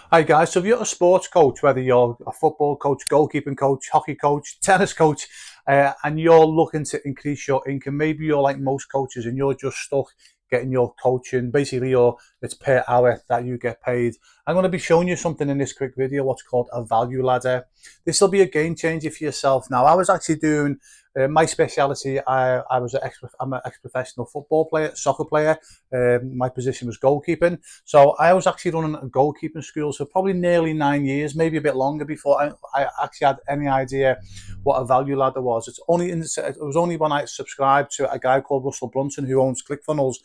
Hi guys, so if you're a sports coach, whether you're a football coach, goalkeeping coach, hockey coach, tennis coach, and you're looking to increase your income, maybe you're like most coaches and you're just stuck getting your coaching, basically it's per hour that you get paid. I'm going to be showing you something in this quick video, what's called a value ladder. This will be a game changer for yourself. Now, I was actually doing my speciality. I'm an ex-professional football player, soccer player. My position was goalkeeping. So I was actually running a goalkeeping school for probably nearly 9 years, maybe a bit longer before I actually had any idea what a value ladder was. It was only when I subscribed to a guy called Russell Brunson who owns ClickFunnels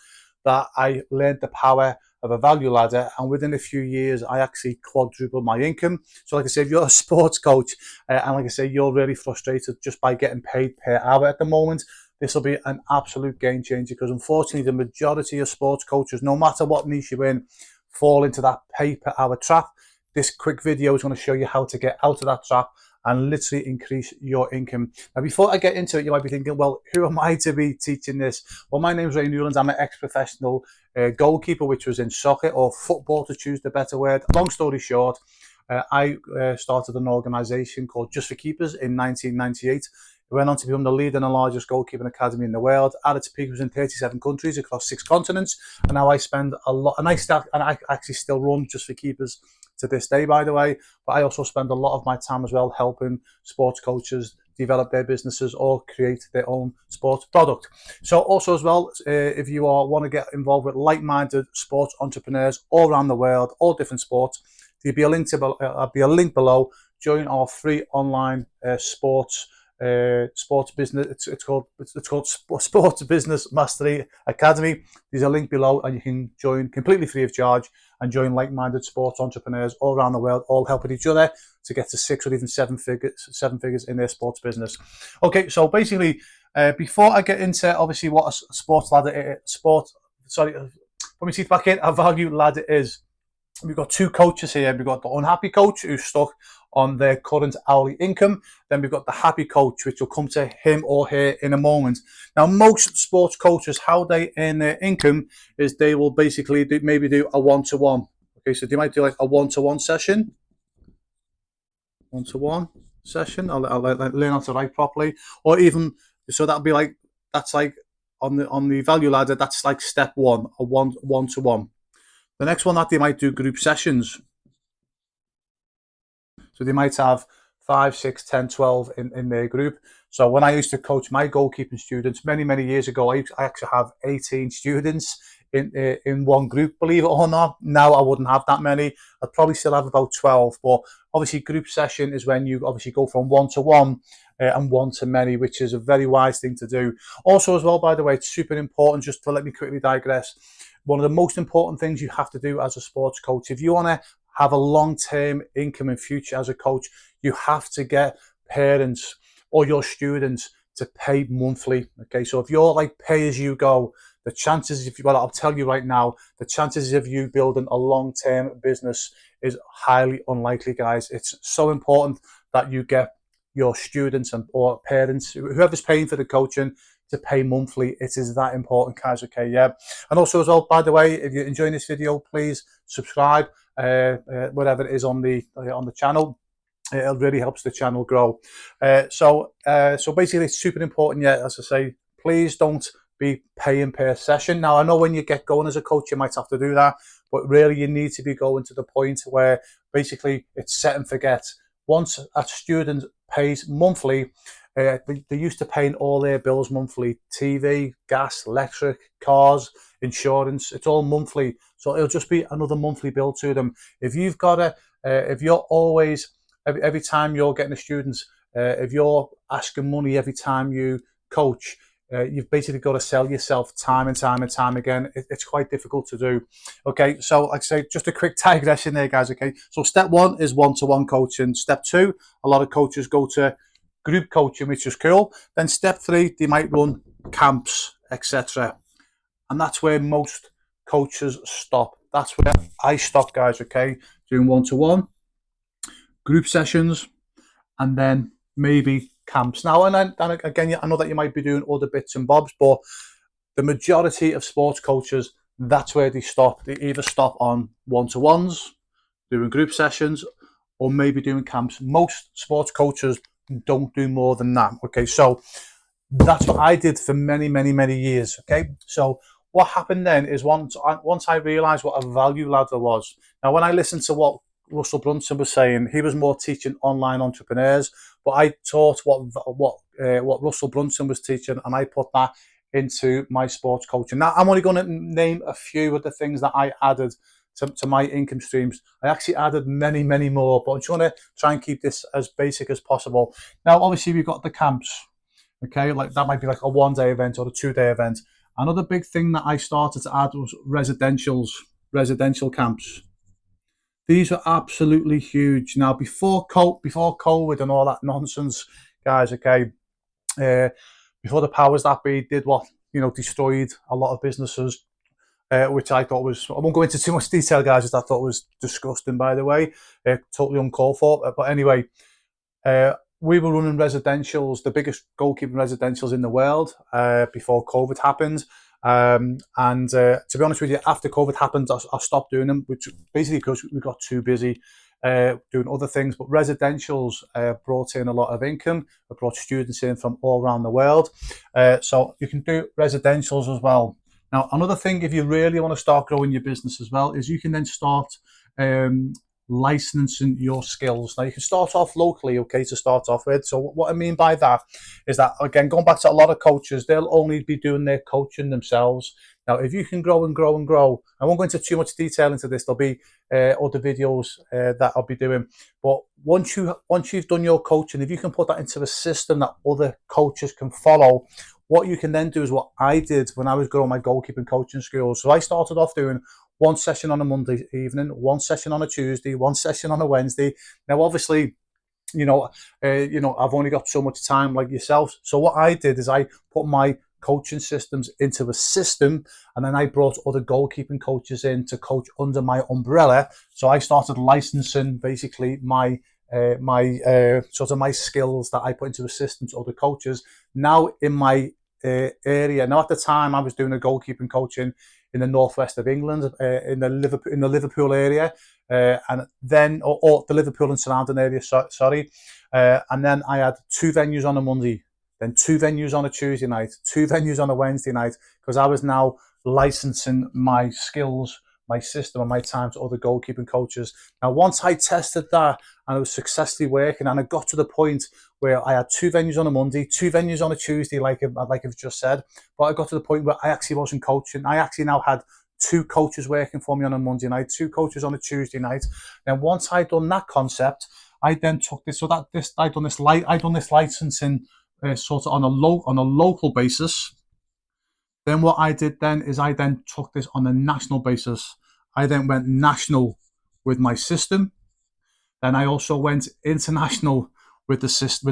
that I learned the power of a value ladder, and within a few years I actually quadrupled my income. So like I said, if you're a sports coach and like I say you're really frustrated just by getting paid per hour at the moment, this will be an absolute game changer, because unfortunately the majority of sports coaches, no matter what niche you're in, fall into that pay per hour trap. This quick video is going to show you how to get out of that trap and literally increase your income. Now, before I get into it, you might be thinking, well, who am I to be teaching this? Well, my name's Ray Newlands. I'm an ex-professional goalkeeper, which was in soccer or football, to choose the better word. Long story short, I started an organisation called Just for Keepers in 1998. It went on to become the leading and largest goalkeeping academy in the world. At its peak, it was in 37 countries across 6 continents. And now I spend a lot, and I actually still run Just for Keepers to this day, by the way. But I also spend a lot of my time as well helping sports coaches develop their businesses or create their own sports product. So also as well, if you want to get involved with like-minded sports entrepreneurs all around the world, all different sports, there'll be a link below. Join our free online sports business. It's called Sports Business Mastery Academy. There's a link below, and you can join completely free of charge and join like-minded sports entrepreneurs all around the world, all helping each other to get to 6 or even 7 figures in their sports business. Okay, so basically, before I get into obviously what a sports ladder let me see back in, a value ladder is. We've got 2 coaches here. We've got the unhappy coach who's stuck on their current hourly income. Then we've got the happy coach, which will come to him or her in a moment. Now, most sports coaches, how they earn their income is they will basically maybe do a one-to-one. Okay, so they might do like a one-to-one session. One-to-one session. I'll learn how to write properly. Or even, so that'll be like, that's like on the value ladder, that's like step 1, a one-to-one. The next one that they might do group sessions. So they might have 5, 6, 10, 12 in their group. So when I used to coach my goalkeeping students many years ago, I actually have 18 students in one group, believe it or not. Now I wouldn't have that many. I'd probably still have about 12. But obviously group session is when you obviously go from one-to-one and one-to-many, which is a very wise thing to do. Also as well, by the way, it's super important, just to let me quickly digress, one of the most important things you have to do as a sports coach, if you want to have a long-term income in future as a coach, you have to get parents or your students to pay monthly. Okay, so if you're like pay as you go, the chances, I'll tell you right now, the chances of you building a long-term business is highly unlikely, guys. It's so important that you get your students or parents, whoever's paying for the coaching, to pay monthly. It is that important, guys. Okay, yeah. And also as well, by the way, if you're enjoying this video, please subscribe, whatever it is on the channel. It really helps the channel grow. So basically, it's super important. Yeah, as I say, please don't be paying per session. Now, I know when you get going as a coach, you might have to do that, but really, you need to be going to the point where basically it's set and forget. Once a student pays monthly, they're used to paying all their bills monthly: TV, gas, electric, cars, insurance. It's all monthly, so it'll just be another monthly bill to them. If you've got if you're always every time you're getting a student, if you're asking money every time you coach, you've basically got to sell yourself time and time again. It's quite difficult to do. Okay, so like I say, just a quick digression there, guys. Okay, so step 1 is one-to-one coaching. Step 2, a lot of coaches go to group coaching, which is cool. Then step 3, they might run camps, etc. And that's where most coaches stop. That's where I stop, guys. Okay, doing one-to-one, group sessions, and then maybe camps. Now, and again, I know that you might be doing other bits and bobs, but the majority of sports coaches, that's where they stop. They either stop on one-to-ones, doing group sessions, or maybe doing camps. Most sports coaches don't do more than that. Okay, so that's what I did for many, many, many years. Okay, so what happened then is once I realised what a value ladder was. Now, when I listened to what Russell Brunson was saying, he was more teaching online entrepreneurs, but I taught what Russell Brunson was teaching, and I put that into my sports coaching. Now, I'm only going to name a few of the things that I added to my income streams. I actually added many, many more, but I'm just going to try and keep this as basic as possible. Now, obviously, we've got the camps. Okay, like that might be like a 1-day event or a 2-day event. Another big thing that I started to add was residential camps. These are absolutely huge. Now, before COVID and all that nonsense, guys, okay, before the powers that be did what, destroyed a lot of businesses, which I thought was, I won't go into too much detail, guys, as I thought was disgusting, by the way, totally uncalled for. But anyway, we were running residentials, the biggest goalkeeping residentials in the world, before COVID happened. To be honest with you, after COVID happened, I stopped doing them, which basically because we got too busy doing other things. But residentials brought in a lot of income. It brought students in from all around the world. So you can do residentials as well. Now, another thing, if you really want to start growing your business as well, is you can then start licensing your skills. Now, you can start off locally, okay, to start off with. So what I mean by that is that, again, going back to a lot of coaches, they'll only be doing their coaching themselves. Now, if you can grow and grow and grow, I won't go into too much detail into this. There'll be other videos that I'll be doing. But once you've done your coaching, if you can put that into a system that other coaches can follow, what you can then do is what I did when I was growing my goalkeeping coaching school. So I started off doing one session on a Monday evening, one session on a Tuesday, one session on a Wednesday. Now, obviously, I've only got so much time like yourself. So what I did is I put my coaching systems into a system, and then I brought other goalkeeping coaches in to coach under my umbrella. So I started licensing basically my skills that I put into a system to other coaches. Now in my area. Now at the time I was doing a goalkeeping coaching in the northwest of England, in the Liverpool area, and then or the Liverpool and surrounding area. And then I had 2 venues on a Monday, then 2 venues on a Tuesday night, 2 venues on a Wednesday night, because I was now licensing my skills, my system, and my time to other goalkeeping coaches. Now, once I tested that and it was successfully working, and I got to the point where I had 2 venues on a Monday, 2 venues on a Tuesday, like I've just said, but I got to the point where I actually wasn't coaching. I actually now had 2 coaches working for me on a Monday night, 2 coaches on a Tuesday night. And once I'd done that concept, I then took this. I done this licensing sort of on a local basis. Then what I did then is I then took this on a national basis. I then went national with my system. Then I also went international with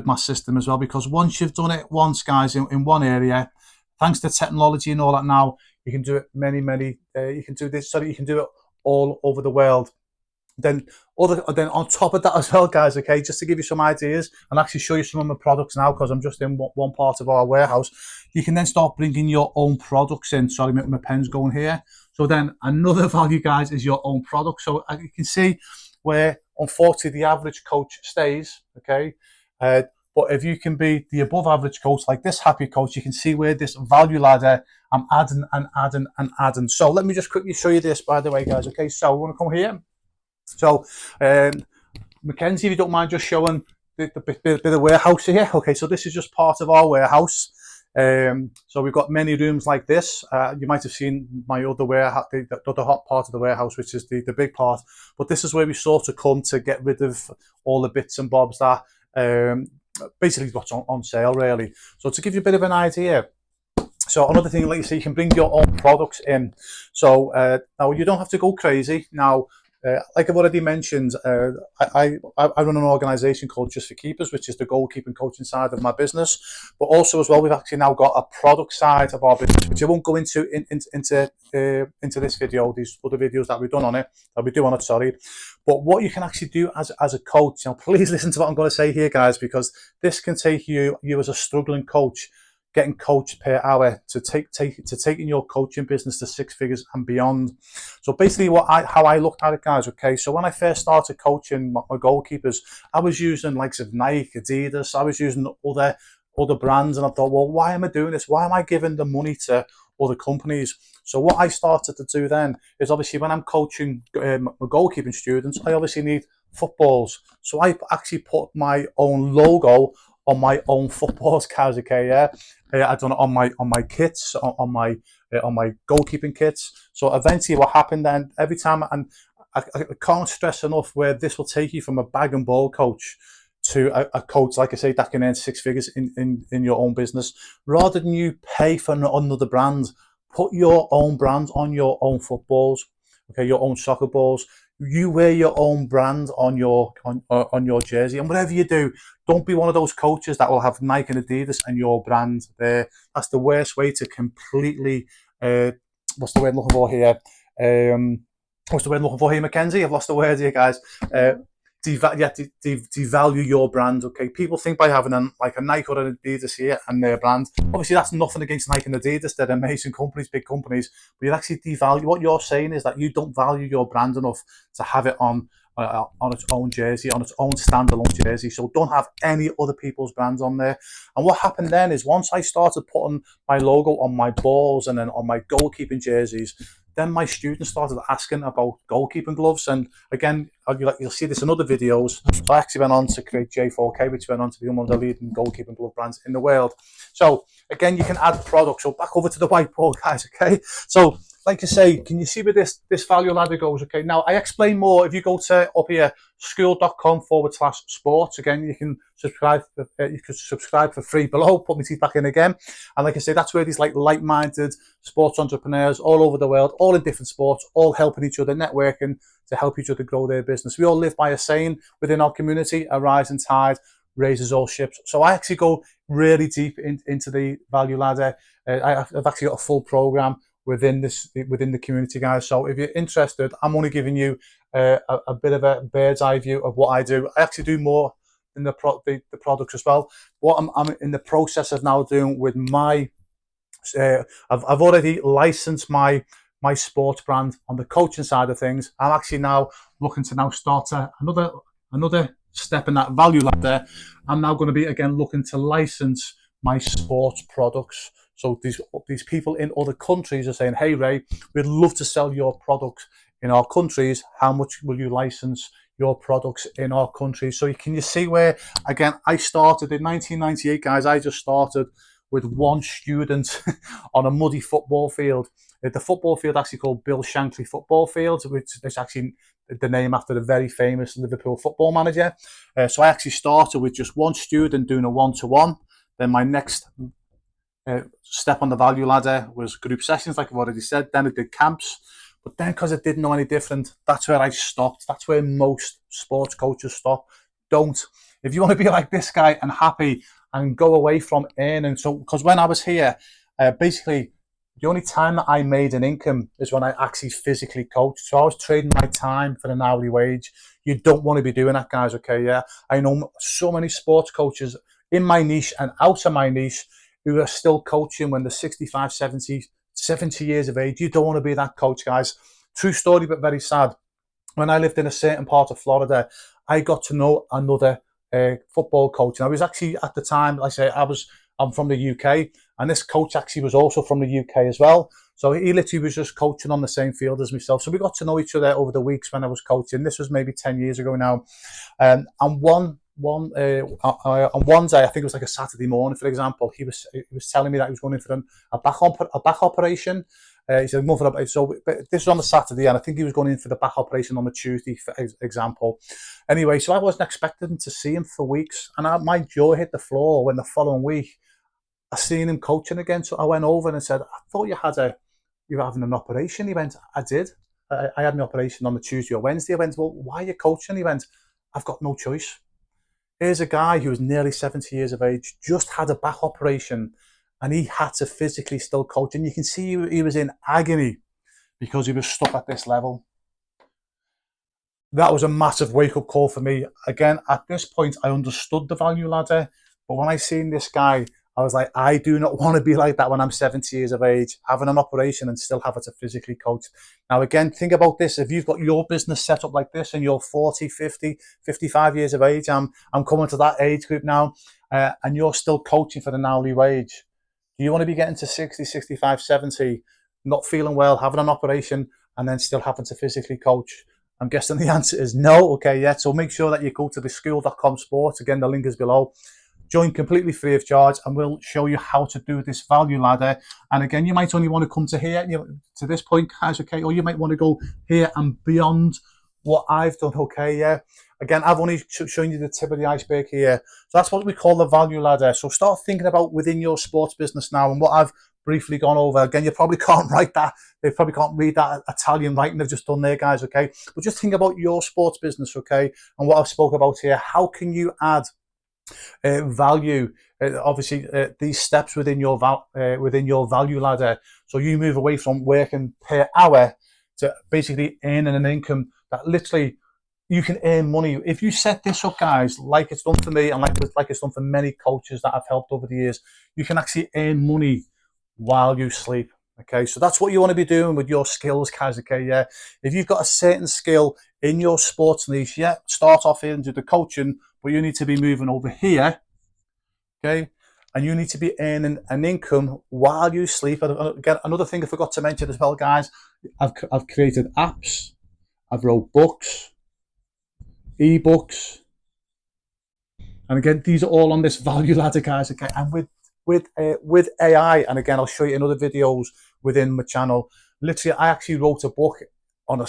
my system as well, because once you've done it once, guys, in one area, thanks to technology and all that, now you can do it you can do this, so you can do it all over the world. Then on top of that as well, guys, okay, just to give you some ideas and actually show you some of my products now, because I'm just in one part of our warehouse, you can then start bringing your own products in. Sorry, my pen's going here. So then another value, guys, is your own product. So you can see where, unfortunately, the average coach stays, okay? But if you can be the above average coach, like this happy coach, you can see where this value ladder, I'm adding and adding and adding. So let me just quickly show you this, by the way, guys, okay? So we want to come here. So, Mackenzie, if you don't mind just showing the bit of warehouse here. Okay, so this is just part of our warehouse. So we've got many rooms like this. You might have seen my other warehouse, the other hot part of the warehouse, which is the big part. But this is where we sort of come to get rid of all the bits and bobs that basically what's on sale, really. So to give you a bit of an idea. So another thing, like you say, you can bring your own products in. So now you don't have to go crazy. Now, like I've already mentioned, I run an organisation called Just for Keepers, which is the goalkeeping coaching side of my business. But also as well, we've actually now got a product side of our business, which I won't go into this video, these other videos that we've done on it, that we do on it, sorry. But what you can actually do as a coach, please listen to what I'm going to say here, guys, because this can take you as a struggling coach. getting coached per hour to taking your coaching business to 6 figures and beyond. So basically how I looked at it, guys, okay, so when I first started coaching my goalkeepers, I was using likes of Nike, Adidas, I was using other brands, and I thought, well, why am I doing this? Why am I giving the money to other companies? So what I started to do then is, obviously, when I'm coaching my goalkeeping students, I obviously need footballs. So I actually put my own logo on my own footballs, guys. Okay, yeah. I've done it on my kits, on my goalkeeping kits. So eventually, what happened then? Every time, and I can't stress enough where this will take you from a bag and ball coach to a coach, like I say, that can earn 6 figures in your own business. Rather than you pay for another brand, put your own brand on your own footballs, okay, your own soccer balls. You wear your own brand on your jersey, and whatever you do, don't be one of those coaches that will have Nike and Adidas and your brand there. That's the worst way to completely. What's the word I'm looking for here? What's the word I'm looking for here, Mackenzie? I've lost the word here, guys. Devalue your brand. Okay, people think by having a Nike or an Adidas here and their brand. Obviously, that's nothing against Nike and Adidas. They're amazing companies, big companies. But you actually devalue. What you're saying is that you don't value your brand enough to have it on its own jersey, on its own standalone jersey. So don't have any other people's brands on there. And what happened then is, once I started putting my logo on my balls and then on my goalkeeping jerseys, then my students started asking about goalkeeping gloves. And again, you'll see this in other videos. So I actually went on to create J4K, which went on to become one of the leading goalkeeping glove brands in the world. So again, you can add products. So back over to the whiteboard, guys, okay? So like I say, can you see where this value ladder goes? Okay, now I explain more. If you go to up here, school.com/sports, again, you can subscribe. You can subscribe for free below. Put my teeth back in again. And like I say, that's where these like-minded sports entrepreneurs all over the world, all in different sports, all helping each other, networking to help each other grow their business. We all live by a saying within our community: a rising tide raises all ships. So I actually go really deep into the value ladder. I've actually got a full program within the community, guys. So if you're interested, I'm only giving you a bit of a bird's eye view of what I do. I actually do more in the products as well. What I'm in the process of now doing with my I've already licensed my sports brand on the coaching side of things. I'm actually now looking to now start another step in that value ladder. I'm now going to be again looking to license my sports products. So these people in other countries are saying, "Hey Ray, we'd love to sell your products in our countries. How much will you license your products in our country?" So can you see where, again, I started in 1998, guys. I just started with one student on a muddy football field. The football field actually called Bill Shankly Football Field, which is actually the name after the very famous Liverpool football manager. So I actually started with just one student doing a one-to-one. Then my next step on the value ladder was group sessions, like I've already said. Then I did camps. But then, because I didn't know any different, that's where I stopped. That's where most sports coaches stop. Don't. If you want to be like this guy and happy and go away from earning. So, because when I was here, basically, the only time that I made an income is when I actually physically coached. So I was trading my time for an hourly wage. You don't want to be doing that, guys, okay? Yeah. I know so many sports coaches in my niche and out of my niche who are still coaching when they're 65, 70 years of age. You don't want to be that coach, guys. True story, but very sad. When I lived in a certain part of Florida, I got to know another football coach. And I was actually, at the time, like I say, I'm from the UK, and this coach actually was also from the UK as well. So he literally was just coaching on the same field as myself. So we got to know each other over the weeks when I was coaching. This was maybe 10 years ago now. And on one day, I think it was like a Saturday morning, for example, he was telling me that he was going in for a back operation. He said, so this was on the Saturday, and I think he was going in for the back operation on the Tuesday, for example. Anyway, so I wasn't expecting to see him for weeks, and my jaw hit the floor when the following week I seen him coaching again. So I went over and said, "I thought you were having an operation." He went, "I did. I had an operation on the Tuesday or Wednesday." I went, "Well, why are you coaching?" He went, "I've got no choice." Here's a guy who was nearly 70 years of age, just had a back operation, and he had to physically still coach. And you can see he was in agony because he was stuck at this level. That was a massive wake-up call for me. Again, at this point, I understood the value ladder. But when I seen this guy, I was like, I do not want to be like that when I'm 70 years of age, having an operation and still having to physically coach. Now, again, think about this. If you've got your business set up like this and you're 40, 50, 55 years of age, I'm coming to that age group now, and you're still coaching for an hourly wage. Do you want to be getting to 60, 65, 70, not feeling well, having an operation, and then still having to physically coach? I'm guessing the answer is no. Okay, yeah. So make sure that you go to theschool.com sports. Again, the link is below. Join completely free of charge, and we'll show you how to do this value ladder. And again, you might only want to come to here, to this point, guys, okay? Or you might want to go here and beyond what I've done, okay? Yeah. Again, I've only shown you the tip of the iceberg here. So that's what we call the value ladder. So start thinking about within your sports business now, and what I've briefly gone over. Again, you probably can't write that. They probably can't read that Italian writing they've just done there, guys, okay? But just think about your sports business, okay? And what I've spoke about here. How can you add value? Obviously, these steps within your value ladder. So you move away from working per hour to basically earning an income that literally you can earn money. If you set this up, guys, like it's done for me and like it's done for many coaches that I've helped over the years, you can actually earn money while you sleep. Okay, so that's what you want to be doing with your skills, guys. Okay, yeah. If you've got a certain skill in your sports niche, yeah, start off here and do the coaching, but you need to be moving over here. Okay, and you need to be earning an income while you sleep. And again, another thing I forgot to mention as well, guys, I've created apps, I've wrote books, ebooks, and again, these are all on this value ladder, guys. Okay, and with AI, and again, I'll show you in other videos within my channel. Literally, I actually wrote a book on a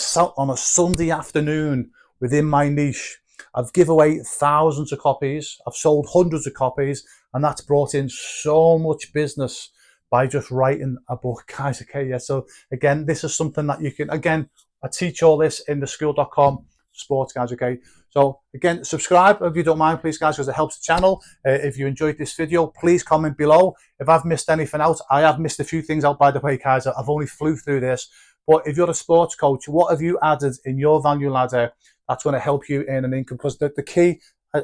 Sunday afternoon within my niche. I've given away thousands of copies. I've sold hundreds of copies, and that's brought in so much business by just writing a book, guys. Okay, yeah. So again, this is something that you can, again, I teach all this in theschool.com sports, guys. Okay, so again, subscribe if you don't mind, please, guys, because it helps the channel. If you enjoyed this video, please comment below. If I've missed anything out, I have missed a few things out, by the way, guys. I've only flew through this. But if you're a sports coach, what have you added in your value ladder that's going to help you earn an income? Because the key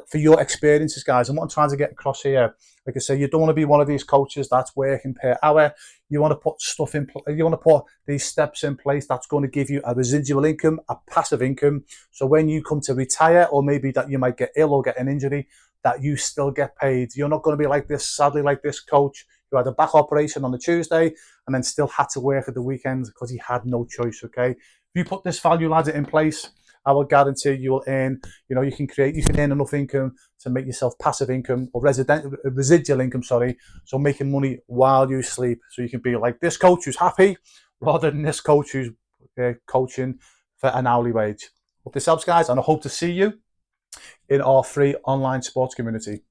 for your experiences, guys, and what I'm trying to get across here, like I say, you don't want to be one of these coaches that's working per hour. You want to put stuff in, you want to put these steps in place that's going to give you a residual income, a passive income. So when you come to retire, or maybe that you might get ill or get an injury, that you still get paid. You're not going to be like this, sadly, like this coach who had a back operation on the Tuesday and then still had to work at the weekends because he had no choice, okay? If you put this value ladder in place, I will guarantee you will earn, you can earn enough income to make yourself passive income or residual income, sorry. So making money while you sleep. So you can be like this coach who's happy rather than this coach who's coaching for an hourly wage. Hope this helps, guys, and I hope to see you in our free online sports community.